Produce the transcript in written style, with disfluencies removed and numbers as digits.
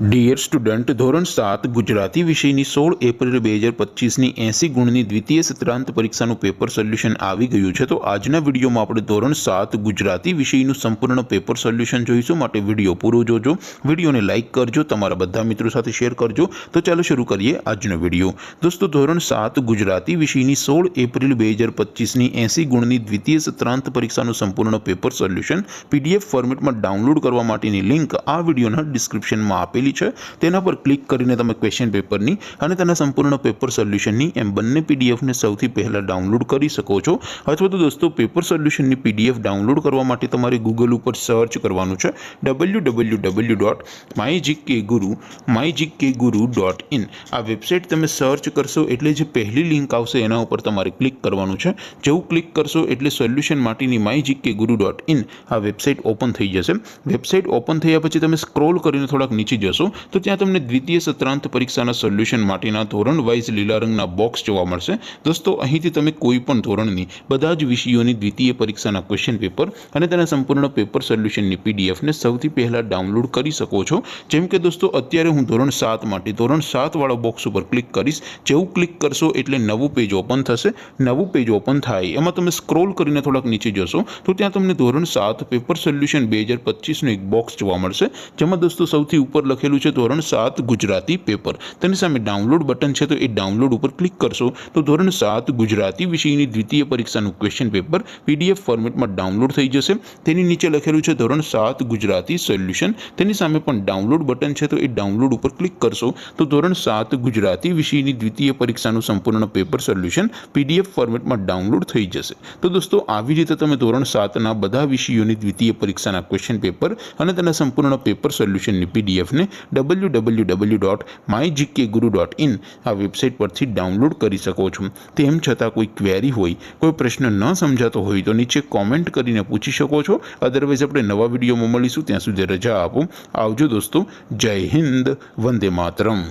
Dear student, ધોરણ 7 ગુજરાતી વિષયની 16 April 2025ની 80 ગુણની દ્વિતીય સત્રાંત પરીક્ષાનું પેપર સોલ્યુશન આવી ગયું છે। તો આજના વિડીયોમાં આપણે ધોરણ 7 ગુજરાતી વિષયનું સંપૂર્ણ પેપર સોલ્યુશન જોઈશું, માટે વિડીયો પૂરો જોજો। વિડીયોને લાઇક કરજો, તમારા બધા મિત્રો સાથે શેર કરજો। તો ચાલો શરૂ કરીએ આજનો વિડીયો। દોસ્તો, ધોરણ 7 ગુજરાતી વિષયની 16 એપ્રિલ 2025ની 80 ગુણની દ્વિતીય સત્રાંત પરીક્ષાનું સંપૂર્ણ પેપર સોલ્યુશન PDF ફોર્મેટમાં ડાઉનલોડ કરવા માટેની લિંક આ વિડીયોના ડિસ્ક્રિપ્શનમાં આપેલી છે। તેના પર ક્લિક કરીને તમે ક્વેશ્ચન પેપરની અને તેના સંપૂર્ણ પેપર સોલ્યુશનની એમ બંને પીડીએફને સૌથી પહેલા ડાઉનલોડ કરી શકો છો। અથવા તો દોસ્તો, પેપર સોલ્યુશનની પીડીએફ ડાઉનલોડ કરવા માટે તમારે ગૂગલ ઉપર સર્ચ કરવાનું છે www.mygkguru.in। આ વેબસાઇટ તમે સર્ચ કરશો એટલે જે પહેલી લિંક આવશે એના ઉપર તમારે ક્લિક કરવાનું છે। જેવું ક્લિક કરશો એટલે સોલ્યુશન માટેની mygkguru.in આ વેબસાઇટ ઓપન થઈ જશે। વેબસાઇટ ઓપન થયા પછી તમે સ્ક્રોલ કરીને થોડાક નીચે જશો તો ત્યાં તમને દ્વિતીય સત્રાંત પરીક્ષાના સોલ્યુશન માટેના ધોરણ વાઇઝ લીલા રંગના બોક્સ જોવા મળશે। દોસ્તો, અહીંથી તમે કોઈ પણ ધોરણની બધા જ વિષયોની દ્વિતીય પરીક્ષાના ક્વેશ્ચન પેપર અને તેના સંપૂર્ણ પેપર સોલ્યુશનની પીડીએફને સૌથી પહેલા ડાઉનલોડ કરી શકો છો। જેમ કે દોસ્તો, અત્યારે હું ધોરણ 7 માટે ધોરણ 7 વાળા બોક્સ ઉપર ક્લિક કરીશ। જેવું ક્લિક કરશો એટલે નવું પેજ ઓપન થશે। નવું પેજ ઓપન થાય એમાં તમે સ્ક્રોલ કરીને થોડાક નીચે જશો તો ત્યાં તમને ધોરણ 7 પેપર સોલ્યુશન 2025નું એક બોક્સ જોવા મળશે, જેમાં દોસ્તો સૌથી ઉપર લખેલું છે ધોરણ 7 ગુજરાતી પેપર। તેની સામે ડાઉનલોડ બટન છે, તો એ ડાઉનલોડ ઉપર ક્લિક કરશો તો ધોરણ 7 ગુજરાતી વિષયની દ્વિતીય પરીક્ષાનું ક્વેશ્ચન પેપર PDF ફોર્મેટમાં ડાઉનલોડ થઈ જશે। તેની નીચે લખેલું છે ધોરણ 7 ગુજરાતી સોલ્યુશન। તેની સામે પણ ડાઉનલોડ બટન છે, તો એ ડાઉનલોડ ઉપર ક્લિક કરશો તો ધોરણ 7 ગુજરાતી વિષયની દ્વિતીય પરીક્ષાનું સંપૂર્ણ પેપર સોલ્યુશન PDF ફોર્મેટમાં ડાઉનલોડ થઈ જશે। તો દોસ્તો, આવી રીતે તમે ધોરણ 7ના બધા વિષયોની દ્વિતીય પરીક્ષાના ક્વેશ્ચન પેપર અને તેના સંપૂર્ણ પેપર સોલ્યુશનની પીડીએફને www.mygkguru.in આ વેબસાઇટ પરથી ડાઉનલોડ કરી શકો છો। તેમ છતાં કોઈ ક્વેરી હોય, કોઈ પ્રશ્ન ન સમજાતો હોય તો નીચે કોમેન્ટ કરીને પૂછી શકો છો। અદરવાઇઝ આપણે નવા વિડીયોમાં મળીશું, ત્યાં સુધી રજા આપો। આવજો દોસ્તો, જય હિન્દ, વંદે માતરમ।